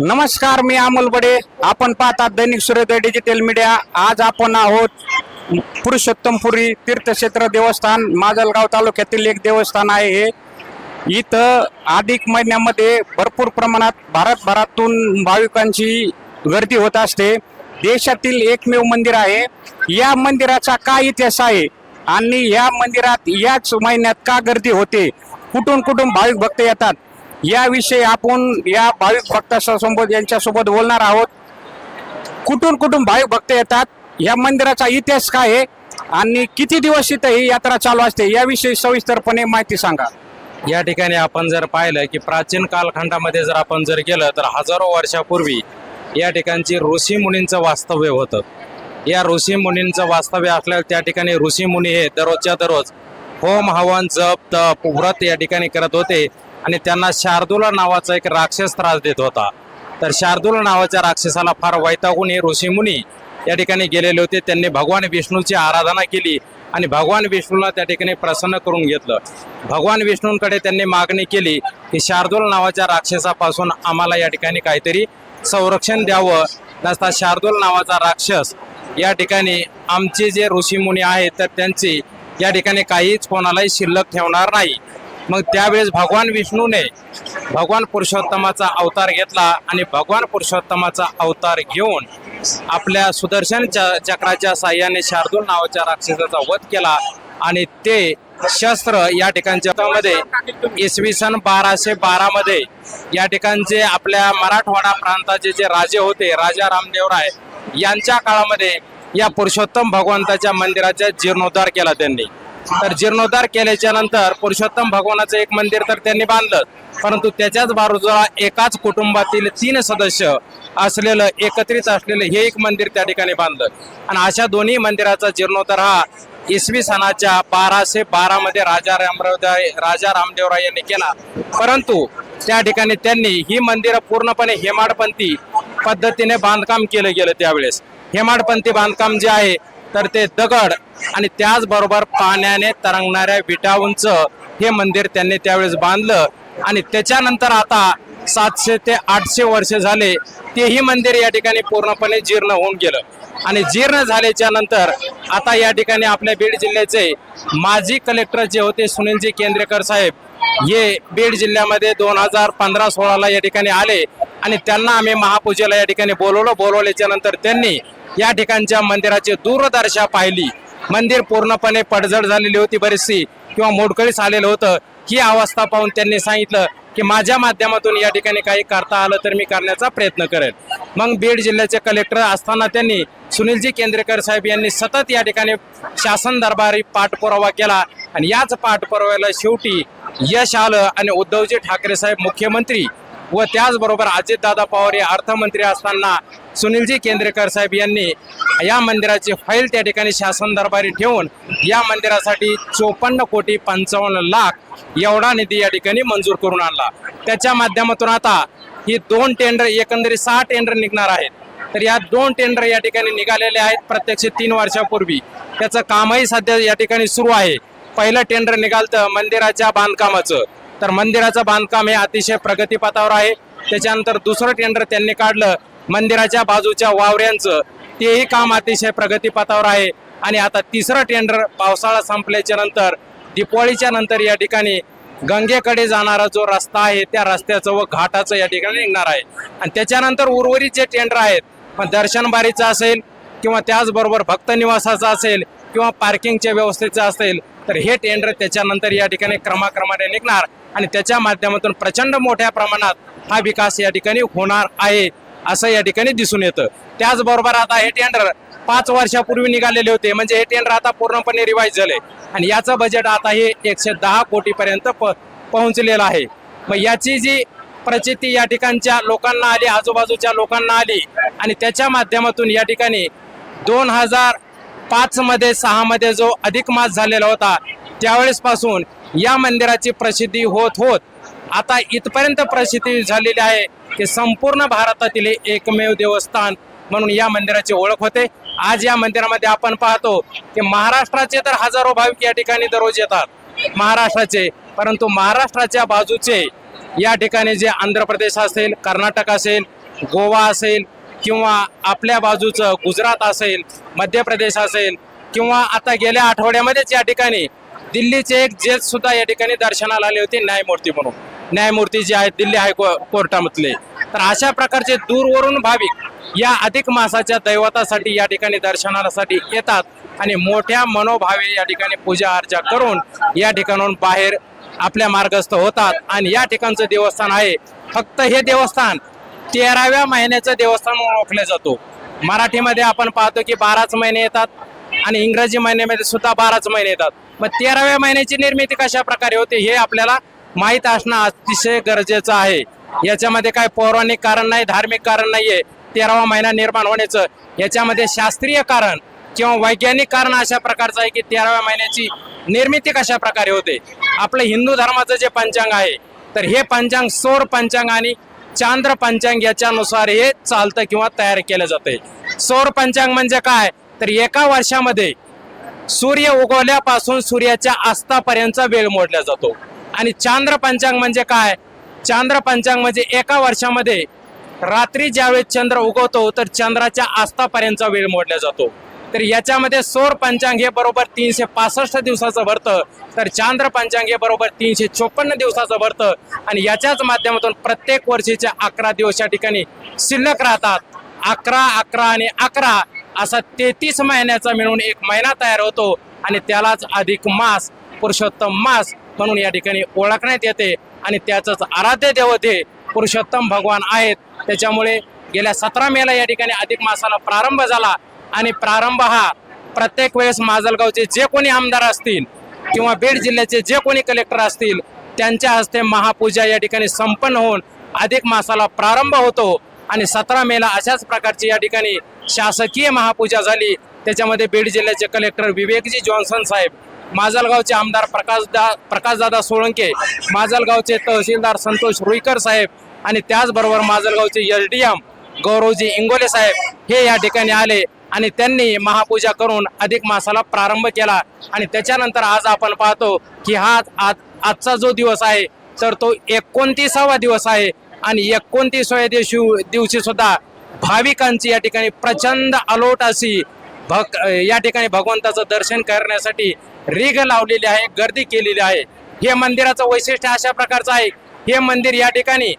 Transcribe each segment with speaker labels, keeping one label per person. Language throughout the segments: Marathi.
Speaker 1: नमस्कार, मी अमोल बडे. आपण पाहतात दैनिक सूर्योदय डिजिटल मीडिया. आज आपण आहोत पुरुषोत्तमपुरी तीर्थक्षेत्र देवस्थान, माजलगाव तालुक्यातील एक देवस्थान आहे. हे इथं अधिक महिन्यामध्ये भरपूर प्रमाणात भारतभरातून भाविकांची गर्दी होत असते. देशातील एकमेव मंदिर आहे. या मंदिराचा काय इतिहास आहे आणि या मंदिरात याच महिन्यात का गर्दी होते, कुठून कुठून भाविक भक्त येतात, याविषयी आपण या भाविक भक्तांसोबत यांच्यासोबत बोलणार आहोत. कुठून कुठून भाविक भक्त येतात, या मंदिराचा इतिहास काय आहे आणि किती दिवस इथं ही यात्रा चालू असते, याविषयी सविस्तरपणे माहिती सांगा.
Speaker 2: या ठिकाणी आपण जर पाहिलं की प्राचीन कालखंडामध्ये जर आपण जर गेलं तर हजारो वर्षापूर्वी या ठिकाणची ऋषी मुनींचं वास्तव्य होतं. या ऋषी मुनींचं वास्तव्य असल्यावर त्या ठिकाणी ऋषी मुनी हे दररोजच्या दररोज होम हवन जप तप व्रत या ठिकाणी करत होते आणि त्यांना शार्दूल नावाचा एक राक्षस त्रास देत होता. तर शार्दूल नावाच्या राक्षसाला फार वैतागून हे ऋषी मुनी या ठिकाणी गेलेले होते. त्यांनी भगवान विष्णूची आराधना केली आणि भगवान विष्णूला त्या ठिकाणी प्रसन्न करून घेतलं. भगवान विष्णूंकडे त्यांनी मागणी केली की शार्दूल नावाच्या राक्षसापासून आम्हाला या ठिकाणी काहीतरी संरक्षण द्यावं, नसता शार्दूल नावाचा राक्षस या ठिकाणी आमचे जे ऋषी मुनी आहेत तर त्यांची या ठिकाणी काहीच कोणालाही शिल्लक ठेवणार नाही. मग त्यावेळेस भगवान विष्णूने भगवान पुरुषोत्तमाचा अवतार घेतला आणि भगवान पुरुषोत्तमाचा अवतार घेऊन आपल्या सुदर्शन चक्राच्या साह्याने शार्दूल नावाच्या राक्षसाचा वध केला आणि ते शस्त्र या ठिकाणच्या मध्ये इसवी सन 1212 मध्ये या ठिकाणचे आपल्या मराठवाडा प्रांताचे जे राजे होते, राजा रामदेवराय यांच्या काळामध्ये या पुरुषोत्तम भगवंताच्या मंदिराचा जीर्णोद्धार केला त्यांनी. तर जीर्णोद्धार केल्याच्या नंतर पुरुषोत्तम भगवानाचं एक मंदिर तर त्यांनी बांधलं, परंतु त्याच्याच बाजूला एकाच कुटुंबातील 3 सदस्य असलेलं एकत्रित असलेलं हे एक मंदिर त्या ठिकाणी बांधलं आणि अशा दोन्ही मंदिराचा जीर्णोद्धार हा इसवी सनाच्या 1212 मध्ये राजा रामदेवराय यांनी केला. परंतु त्या ठिकाणी त्यांनी ही मंदिरं पूर्णपणे हेमाडपंथी पद्धतीने बांधकाम केलं गेलं. त्यावेळेस हेमाडपंथी बांधकाम जे आहे तर ते दगड आणि त्याचबरोबर पाण्याने तरंगणाऱ्या विटांचं हे मंदिर त्यांनी त्यावेळेस बांधलं आणि त्याच्यानंतर आता 700 ते 800 वर्ष झाले तेही मंदिर या ठिकाणी पूर्णपणे जीर्ण होऊन गेलं. आणि जीर्ण झाल्याच्या नंतर आता या ठिकाणी आपल्या बीड जिल्ह्याचे माजी कलेक्टर जे होते सुनीलजी केंद्रेकर साहेब, हे बीड जिल्ह्यामध्ये 2015-16 या ठिकाणी आले आणि त्यांना आम्ही महापूजेला या ठिकाणी बोलवल्याच्या नंतर त्यांनी या ठिकाणच्या मंदिराची दूरदर्शा पाहिली. मंदिर पूर्णपणे पडझड झालेली होती, बरीचशी किंवा मोडकळीस आलेलं होतं. ही अवस्था पाहून त्यांनी सांगितलं की माझ्या माध्यमातून या ठिकाणी काही करता आलं तर मी करण्याचा प्रयत्न करेन. मग बीड जिल्ह्याचे कलेक्टर असताना त्यांनी सुनीलजी केंद्रेकर साहेब यांनी सतत या ठिकाणी शासन दरबारी पाठपुरावा केला आणि याच पाठपुराव्याला शेवटी यश आलं आणि उद्धवजी ठाकरे साहेब मुख्यमंत्री व त्याचबरोबर अजितदादा पवार हे अर्थमंत्री असताना सुनीलजी केंद्रेकर साहेब यांनी या मंदिराची फाईल त्या ठिकाणी शासन दरबारी ठेवून या मंदिरासाठी 54,55,00,000 एवढा निधी या ठिकाणी मंजूर करून आणला. त्याच्या माध्यमातून आता ही 2 टेंडर, एकंदरीत 6 टेंडर निघणार आहेत. तर या 2 टेंडर या ठिकाणी निघालेले आहेत प्रत्यक्ष 3 वर्षापूर्वी. त्याचं कामही सध्या या ठिकाणी सुरू आहे. पहिलं टेंडर निघालतं मंदिराच्या बांधकामाचं, तर मंदिराचं बांधकाम हे अतिशय प्रगतीपथावर आहे. त्याच्यानंतर दुसरं टेंडर त्यांनी काढलं मंदिराच्या बाजूच्या वावऱ्यांचं, तेही काम अतिशय प्रगतीपथावर आहे. आणि आता तिसरं टेंडर पावसाळा संपल्याच्या नंतर दिवाळीच्या नंतर या ठिकाणी गंगेकडे जाणारा जो रस्ता आहे त्या रस्त्याचं व घाटाचं या ठिकाणी निघणार आहे. आणि त्याच्यानंतर उर्वरित जे टेंडर आहेत, पण दर्शन बारीचं असेल किंवा त्याचबरोबर भक्त निवासाचं असेल किंवा पार्किंगच्या व्यवस्थेचं असेल, तर हे टेंडर त्याच्यानंतर या ठिकाणी क्रमाक्रमाने निघणार आणि त्याच्या माध्यमातून प्रचंड मोठ्या प्रमाणात हा विकास या ठिकाणी होणार आहे असं या ठिकाणी दिसून येतं. त्याचबरोबर आता हे टेंडर 5 वर्षापूर्वी निघालेले होते, म्हणजे हे टेंडर आता पूर्णपणे रिवाईज झाले आणि याचं बजेट आता हे 110 कोटीपर्यंत पोहोचलेलं आहे. मग याची जी प्रचिती या ठिकाणच्या लोकांना आली, आजूबाजूच्या लोकांना आली आणि त्याच्या माध्यमातून या ठिकाणी 2005 मध्ये 6 मध्ये जो अधिक मास झालेला होता त्यावेळेस पासून या मंदिराची प्रसिद्धी होत आता इथपर्यंत प्रसिद्धी झालेली आहे की संपूर्ण भारतातील एकमेव देवस्थान म्हणून या मंदिराची ओळख होते. आज या मंदिरामध्ये आपण पाहतो की महाराष्ट्राचे तर हजारो भाविक या ठिकाणी दररोज येतात महाराष्ट्राचे, परंतु महाराष्ट्राच्या बाजूचे या ठिकाणी जे आंध्र प्रदेश असेल, कर्नाटक असेल गोवा असेल किंवा आपल्या बाजूचं गुजरात असेल, मध्य प्रदेश असेल किंवा आता गेल्या आठवड्यामध्येच या ठिकाणी दिल्लीचे एक जज सुद्धा या ठिकाणी दर्शनाला आले होते न्यायमूर्ती म्हणून, न्यायमूर्ती जे आहेत दिल्ली हायकोर्टामधले. तर अशा प्रकारचे दूरवरून भाविक या अधिक मासाच्या दैवतासाठी या ठिकाणी दर्शनासाठी येतात आणि मोठ्या मनोभावे या ठिकाणी पूजा अर्चा करून या ठिकाणाहून बाहेर आपल्या मार्गस्थ होतात. आणि या ठिकाणचं देवस्थान आहे, फक्त हे देवस्थान 13व्या महिन्याचं देवस्थान म्हणून ओळखलं जातो. मराठीमध्ये आपण पाहतो की 12च महिने येतात आणि इंग्रजी महिन्यामध्ये सुद्धा 12च महिने येतात. मग 13व्या महिन्याची निर्मिती कशा प्रकारे होते हे आपल्याला माहीत असणं अतिशय गरजेचं आहे. याच्यामध्ये काय पौराणिक कारण नाही, धार्मिक कारण नाहीये 13वा महिना निर्माण होण्याचं. याच्यामध्ये शास्त्रीय कारण किंवा वैज्ञानिक कारण अशा प्रकारचं आहे की 13व्या महिन्याची निर्मिती कशा प्रकारे होते. आपलं हिंदू धर्माचं जे पंचांग आहे तर हे पंचांग सौर पंचांग आणि चांद्र पंचांग याच्यानुसार हे चालतं किंवा तयार केलं जाते. सौर पंचांग म्हणजे काय तर एका वर्षामध्ये सूर्य उगवल्यापासून सूर्याच्या अस्तापर्यंतचा वेळ मोजला जातो. आणि चांद्र पंचांग म्हणजे काय, चांद्र पंचांग म्हणजे एका वर्षामध्ये रात्री ज्यावेळेस चंद्र उगवतो तर चंद्राच्या अस्तापर्यंतचा वेळ मोजला जातो. तर याच्यामध्ये सौर पंचांग हे बरोबर 365 दिवसाचं भरतं, तर चांद्र पंचांग हे बरोबर 356 दिवसाचं भरतं. आणि याच्याच माध्यमातून प्रत्येक वर्षीचे 11 दिवस या ठिकाणी शिल्लक राहतात. 11, 11 आणि 11 असा 33 महिन्याचा मिळून एक महिना तयार होतो आणि त्यालाच अधिक मास, पुरुषोत्तम मास म्हणून या ठिकाणी ओळखण्यात येते. आणि त्याचंच आराध्य देवते पुरुषोत्तम भगवान आहेत. त्याच्यामुळे गेल्या 17 मेला या ठिकाणी अधिक मासाला प्रारंभ झाला. आणि प्रारंभ हा प्रत्येक वेळेस माजलगावचे जे कोणी आमदार असतील किंवा बीड जिल्ह्याचे जे कोणी कलेक्टर असतील त्यांच्या हस्ते महापूजा या ठिकाणी संपन्न होऊन अधिक मासाला प्रारंभ होतो. आणि 17 मेला अशाच प्रकारची या ठिकाणी शासकीय महापूजा झाली. त्याच्यामध्ये बीड जिल्ह्याचे कलेक्टर विवेकजी जॉन्सन साहेब, माजलगावचे आमदार प्रकाशदादा सोळंके, माजलगावचे तहसीलदार संतोष रुईकर साहेब आणि त्याचबरोबर माजलगावचे SDM गौरवजी इंगोले साहेब हे या ठिकाणी आले आणि त्यांनी महापूजा करून अधिक मासाला प्रारंभ केला. आणि त्याच्यानंतर आज आपण पाहतो की आजचा जो दिवस आहे तर तो 29वा दिवस आहे. आणि 29व्या दिवशी सुद्धा भाविकांची या ठिकाणी प्रचंड अलोट अशी या ठिकाणी भगवंताचं दर्शन करण्यासाठी रीघ लावलेली आहे, गर्दी केलेली आहे. हे मंदिराचं वैशिष्ट्य अशा प्रकारचं आहे, हे मंदिर या ठिकाणी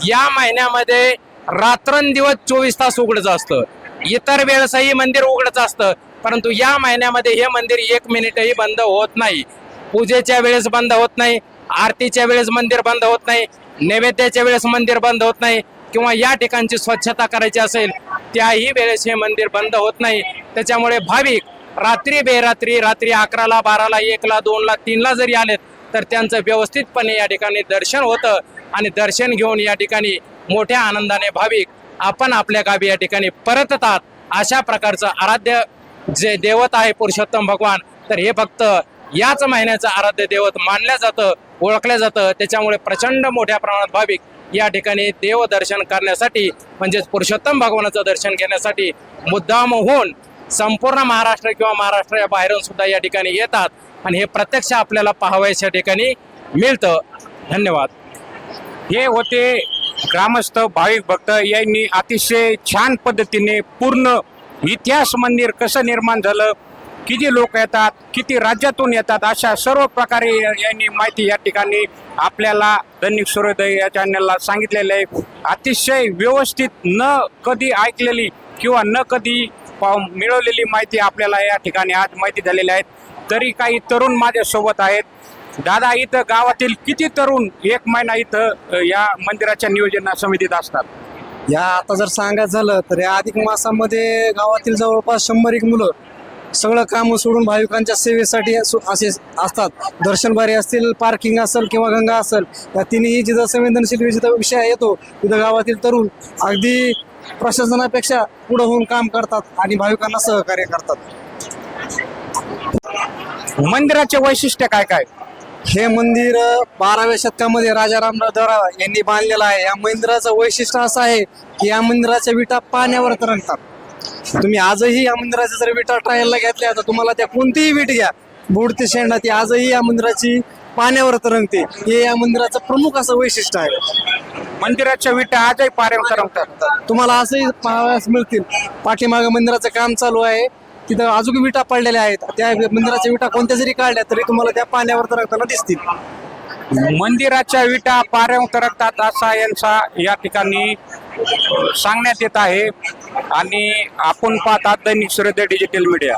Speaker 2: या महिन्यामध्ये रात्रंदिवस 24 तास उघडच असतं. इतर वेळेसही मंदिर उघडच असतं, परंतु या महिन्यामध्ये हे मंदिर 1 मिनिटही बंद होत नाही. पूजेच्या वेळेस बंद होत नाही, आरतीच्या वेळेस मंदिर बंद होत नाही, नैवेद्याच्या वेळेस मंदिर बंद होत नाही किंवा या ठिकाणची स्वच्छता करायची असेल त्याही वेळेस हे मंदिर बंद होत नाही. त्याच्यामुळे भाविक रात्री बेरात्री, रात्री 11ला, 12ला, 1ला, 2ला, 3ला जरी आलेत तर त्यांचं व्यवस्थितपणे या ठिकाणी दर्शन होतं. आणि दर्शन घेऊन या ठिकाणी मोठ्या आनंदाने भाविक आपण आपल्या गावी या ठिकाणी परततात. अशा प्रकारचं आराध्य जे देवत आहे पुरुषोत्तम भगवान, तर हे फक्त याच महिन्याचं आराध्य देवत मानलं जातं, ओळखलं जातं. त्याच्यामुळे प्रचंड मोठ्या प्रमाणात भाविक या ठिकाणी देवदर्शन करण्यासाठी म्हणजेच पुरुषोत्तम भगवानाचं दर्शन घेण्यासाठी मुद्दाम होऊन संपूर्ण महाराष्ट्र किंवा महाराष्ट्राच्या बाहेरून सुद्धा या ठिकाणी येतात. आणि हे प्रत्यक्ष आपल्याला पाहावयाच्या ठिकाणी मिळतं. धन्यवाद.
Speaker 1: हे होते ग्रामस्थ भाविक भक्त. यांनी अतिशय छान पद्धतीने पूर्ण इतिहास मंदिर कसं निर्माण झालं, किती लोक येतात, किती राज्यातून येतात, अशा सर्व प्रकारे यांनी माहिती या ठिकाणी आपल्याला दैनिक सूर्योदय या चॅनलला सांगितलेलं आहे. अतिशय व्यवस्थित, न कधी ऐकलेली किंवा न कधी मिळवलेली माहिती आपल्याला या ठिकाणी आज माहिती झालेली आहे. तरी काही तरुण माझ्यासोबत आहेत. दादा, इथं गावातील किती तरुण 1 महिना इथं या मंदिराच्या नियोजन समितीत असतात?
Speaker 3: या आता जर सांगायचं झालं तर या अधिक मासामध्ये गावातील जवळपास 100 मुलं सगळं काम सोडून भाविकांच्या सेवेसाठी असे असतात. दर्शनबारी असतील, पार्किंग असेल किंवा गंगा असेल, या तिन्ही जिथं संवेदनशील विषय येतो तिथं गावातील तरुण अगदी प्रशासनापेक्षा पुढे होऊन काम करतात आणि भाविकांना सहकार्य करतात.
Speaker 1: मंदिराचे वैशिष्ट्य काय काय?
Speaker 3: हे मंदिर 12व्या शतकामध्ये राजा रामराव धरा यांनी बांधलेलं आहे. या मंदिराचं वैशिष्ट्य असं आहे की या मंदिराच्या विटा पाण्यावर तरंगतात. तुम्ही आजही या मंदिराच्या जर विटा ट्रायलला घेतल्या तर तुम्हाला त्या कोणतीही वीट घ्या, बुडते शेंडा, ती आजही या मंदिराची पाण्यावर तरंगते. हे या मंदिराचं प्रमुख असं वैशिष्ट्य आहे.
Speaker 1: मंदिराच्या विटा आजही पाण्यावर तरंगतात.
Speaker 3: तुम्हाला असंही पाहावयास मिळतील, पाठीमागे मंदिराचं काम चालू आहे, तिथं अजून विटा पडलेल्या आहेत. त्या मंदिराच्या विटा कोणत्या जरी काढल्या तरी तुम्हाला त्या पाण्यावर तरंगताना दिसतील.
Speaker 1: मंदिराच्या विटा पाऱ्यावर तरंगतात असा यांचा या ठिकाणी सांगण्यात येत आहे. आणि आपण पाहतात दैनिक सूर्योदय डिजिटल मीडिया.